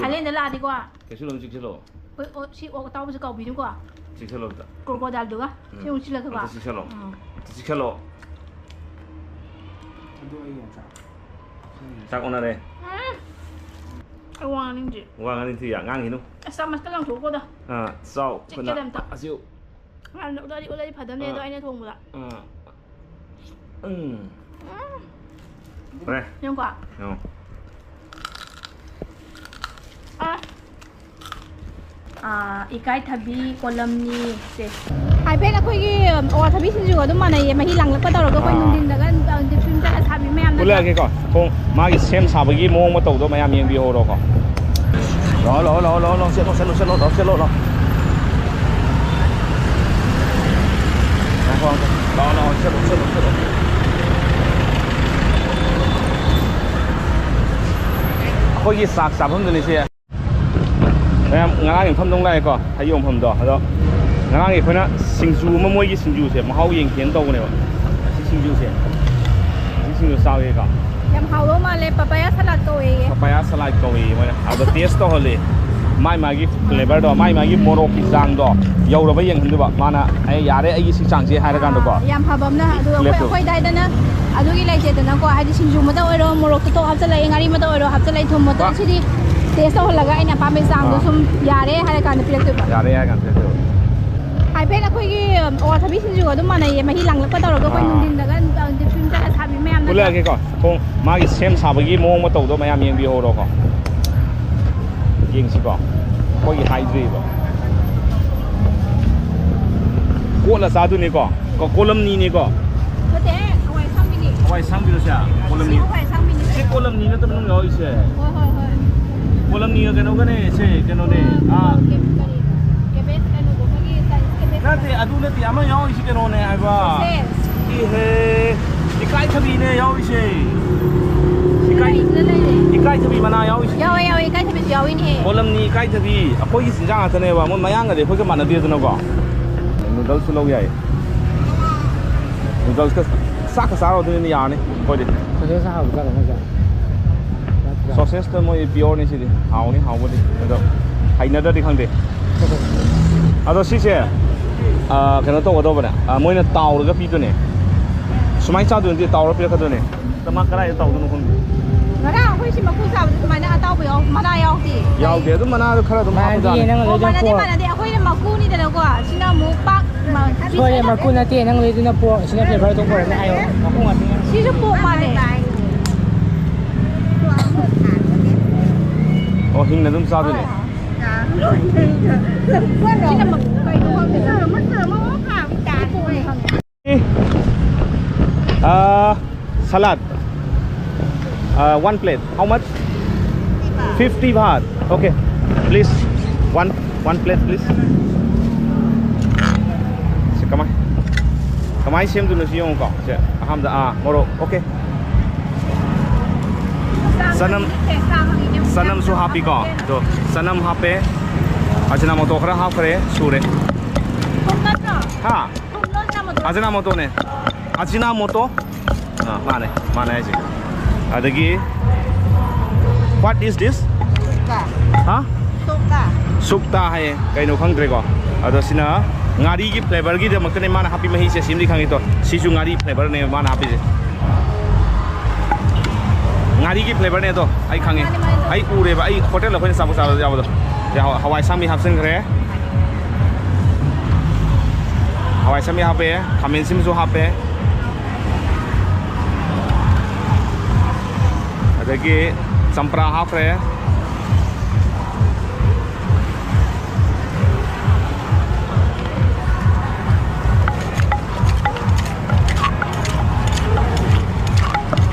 Thailand là đi qua. Cái số lượng chiếc lô. Chị ô tao bây giờ cầu bí đúng qua. Chiếc lô đó. Crocodile được á? Chị không chỉ là các bạn. Chiếc lô. Sao con đây? Uang ini je. Uang ini thì ngang gì đâu? Sama sekarang tu kau dah. Sau. Cik dalam tak? Asyik. Udah di padam ni, doa ini thong pula. Đây. Yang kuat. Không. Ikai thabi kolam ni se. Hai bên là khơi cái thabi xin rửa đó mà này mà hi lăng là có tao rồi có quanh đình là cái phim ra thabi mềm đấy. Cái con, không, mà cái xem sao cái mông mà tàu đó mày làm miếng bìa đó con. Đó, xe lỗ. Đó, xe lỗ. Khơi cái sạc hơn rồi này xe. Em ngang những phẩm đông này có, hay dùng phẩm đó, đó. Ngang những cái nó sinh du mà mỗi cái sinh du xe, mà hậu yên kiến đâu này, sinh du xe, sinh du sao vậy cả? Em hậu đó mà lấy papaya salad cầu ấy. Papaya salad cầu ấy, mà ada taste đó hơi, mai mà cái flavor đó, mai mà cái moro cái rang đó, yêu rồi bây giờ hình như vậy, mà na, ai giờ đấy ai cái rang gì hay là cái đó có. Em hậu bấm na, rồi khơi đây đó na, rồi cái này chơi đó có, hay sinh du mà đâu rồi moro cái to hấp dẫn lại, ngari mà đâu rồi hấp dẫn lại thùng mà đâu chỉ Test ho laga ina pa me sang do sum yare hare kan pilak tu ba yare ya kan tu hai pe na khoi gi thabi sin ju do ma nei ma hi lang la pa taw ga koi nung din da gan de phim ra thabi mem na pula ke ko không ma gi sem sa ba gi mong ma taw do ma ya mieng bi ho do ko yeng si ko ko gi hai dri ba ko la sa du ni ko kolam ni ko ko te awai sang bi do sa kolam ni na tam nong yo ise kolam ni cái nó này xe cái nó này nanti adu nanti ama yau isi cái nó này ai ba ikai thabi này yau isi ikai thabi mana yau isi yau ikai thabi yau ini kolam ni ikai thabi apoi isi jang atane ba mon mayang ade apoi ke mana dia tu no ko noodles su lo yai noodles ka sak sa ro tu ni ya ni koi de thế sao không ra được không sausage thôi mới pure này chứ đi hào đi được hay nữa đi không đi đó xí xe cái nó to ở đâu vậy nè mới là tàu được cái phi này số mấy sao thì tàu nó phi cái này tao mang cái này tàu nó không nó ra hơi xí mà cú sao thì mày nó tàu bị ông mà đây ông thì giàu thế mà nó khá là tao mang ra mà nó đi hơi mà cú đi đâu qua xin nó mua bạc mà thôi mà cú nó tiền nó lấy nó mua xin nó phải phải tung vào này ai nó không ăn xin nó mua mà này hình là đúng sao thế này salad one plate how much 50 baht okay please one plate please kamai xem tu nasi yang kau hamza moro okay sanam su happy ko to sanam happy ajinamoto khara half kare sure ha ajinamoto ne ajinamoto mana ji adagi what is this ha sukta hai kai no khang dre ko ado sina ngari gi flavor gi de makne mana happy mahi se simri khangi to sisu ngari flavor ne mana happy ngari ki flavor ne to ai khange ai ure ba ai hotel la khone sabu sa jaw do hawai sami hapsen kare hawai sami hape khamen sim su hape adagi sampra hapre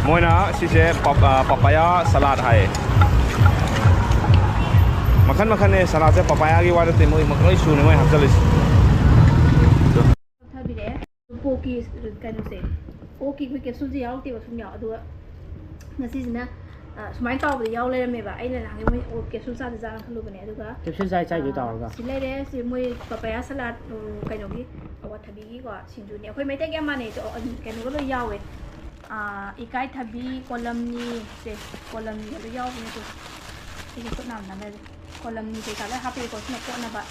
moi na si se papaya salad hai makan ne salad se papaya gi wada te moi makroi su ne moi hapjalis thabi de poki kan se poki ku ke su ji yaw te ba su nya adu na si na sumai taw ba yaw le me ba ai na lang moi o ke su sa de jang khlu ba ne adu ga tiếp theo sai ju taw ga si le de si moi papaya salad kai no gi awa thabi gi ko sin ju ne khoi mai te ga ma ne to kan no lo yaw e ikai thabi kolam ni se kolam ni lo yaw ni to ꯁꯤꯒꯤ ꯈꯨꯠꯅꯥꯝꯅ ꯂꯩꯔꯦ ꯀꯣꯂꯝꯅꯤ ꯀꯩꯀꯥ ꯂꯣꯏ ꯍꯥꯞꯄꯦꯀꯣ ꯁꯤꯅ ꯀꯣꯠꯅꯕ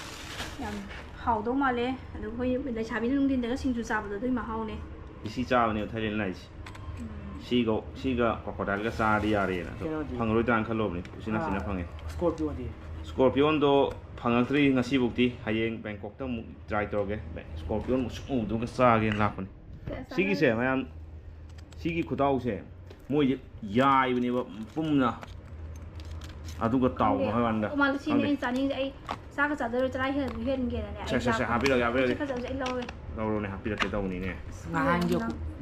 ꯌꯥꯝ ꯍꯥꯎꯗꯧ ꯃꯥꯜꯂꯦ ꯑꯗꯨꯒ ꯑꯩꯈꯣꯏ ꯂꯩꯁꯥꯕꯤꯅ ꯅꯨꯡꯊꯤꯟꯗꯒ ꯁꯤꯡꯖꯨ ꯆꯥꯕꯗꯣ ꯑꯗꯨꯒꯤ ꯃꯍꯥꯎꯅꯦ ꯁꯤ ꯆꯥꯕꯅꯦꯕ Thailand ꯂꯥꯏꯁꯤ siga crocodile sari yare na pangroi dan khalobni usina sina phange scorpion do phangatri ngasi bukti hayeng bangkok ta mu try toge scorpion mu su du ga sa ge lakon sigi se mayam sigi khudau se moi yai bni ba pumna aduga taw ma handa mal sini chani ai sa ka chadar chai hen ge na sa happy lo ya be ka chai lo lo ne happy lo ke taw ni ne ngahan yo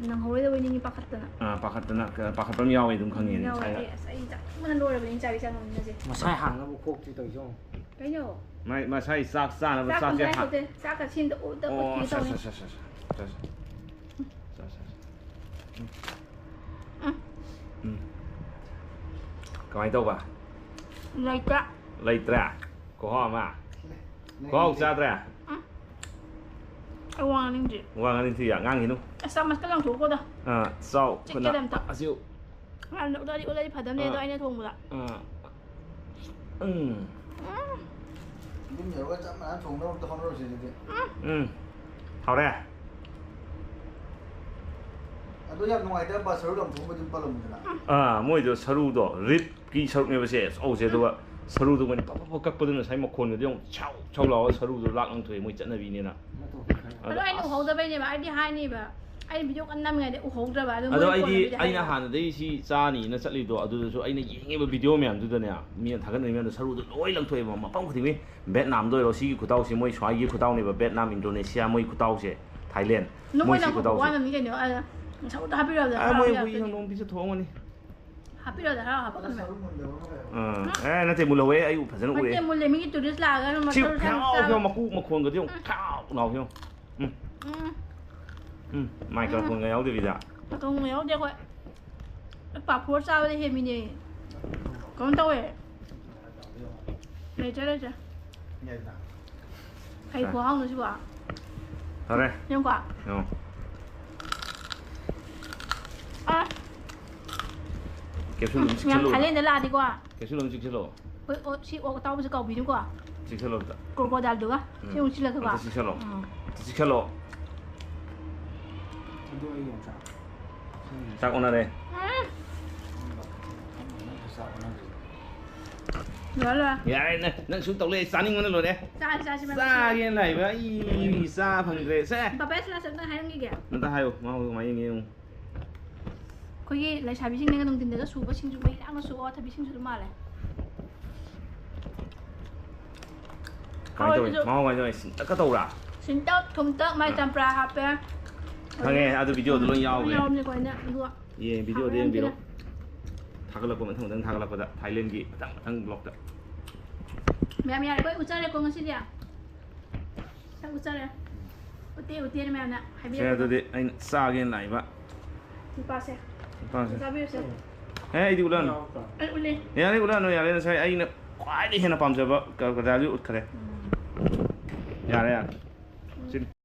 nang hoi da wini pakhatna pakhatna pakhatpam yawi dum khangi ni sai ai ja man lo ra bin chai chang ni je masai hang na bu khok ti to yo cái nhở mà sai sak sa na sa je ha sa ka chin da u da u ti to cái đâu bà lấy tra có hoa mà có không sao tra ai wang ning ji wang anh thì ngang gì đâu sao mà cái lòng thủ cô đó sau phần nào siêu làm được đây đi phải đâm lên đó anh ấy thùng rồi nhưng nhiều cái chậm mà ăn thùng đâu không đâu gì thì hào đây tôi nhắc ngoài đó bà sớm đồng thùng bà chúng bà lồng thế mỗi giờ sầu đó rít cái sầu này bây giờ ấu sẽ đó sầu đó mình bắp các bữa nó sai một con cái chảo chảo lò sầu đó lạc ăn thuê mỗi trận này vì nè đó anh ủng hộ cho bây giờ mà anh đi hai này mà anh ví dụ ăn 5 ngày để ủng hộ cho bà đó anh hàn đấy si cha nỉ nó sẽ đi đó đó số anh này những cái video mềm đó nè miền thằng cái này miền sầu đó lối lăng thuê mà bông thì mấy Việt Nam rồi si khu tàu si mỗi xoay cái khu tàu này Việt Nam Indonesia mỗi khu tàu si Thailand mỗi si khu tàu si sao ta happy rồi mỗi vui không đông bisa thong anh happy rồi hả happy rồi nó chỉ một lối ấy phải dẫn nó cái một lối mình cái tourist là cái mà chịu theo mà cu mà khuôn cái tiếng khao nào không mày còn khuôn cái áo thì vì sao còn người áo đây coi bà phốt sao đây hiện mình này con đâu vậy này chơi đây chơi hay quá không được chứ bà thôi đây nhưng quả kéo xuống lưng nhắm thái lên đấy là đi qua kéo xuống lưng chích lỗ chị ô tao bây giờ cầu bí đúng qua chích lỗ crocodile được á chị không chích là các bạn chích lỗ sao con này nhớ rồi dạ này nó xuống tàu lên sáng đi rồi đấy xa cái này với xa phần rễ xe bà bé là sẵn hay không kìa người ta hay không mau máy nghe không 거기 lại xài sinh nên cái đồng tiền để số và sinh mấy đang nó số thay sinh số mà lại mau rồi cái tàu ra xin tốt không tốt mai trăm pra hấp pe thằng nghe à video tôi luôn nhau nhau như vậy nè đúng 예 video đi video 타글락 보면 thằng 타글락 보다 타일랜드 thằng blog đó mẹ mẹ với út chơi con xin đi à sao út chơi út tiền mẹ nè hay biết xe tôi đi anh xa cái này vậy ba xe ê đi ulan anh út đi ya đi ulan rồi lên xe anh quái đi hiện là pam giờ vợ cái ra đi út cái này ya đây à xin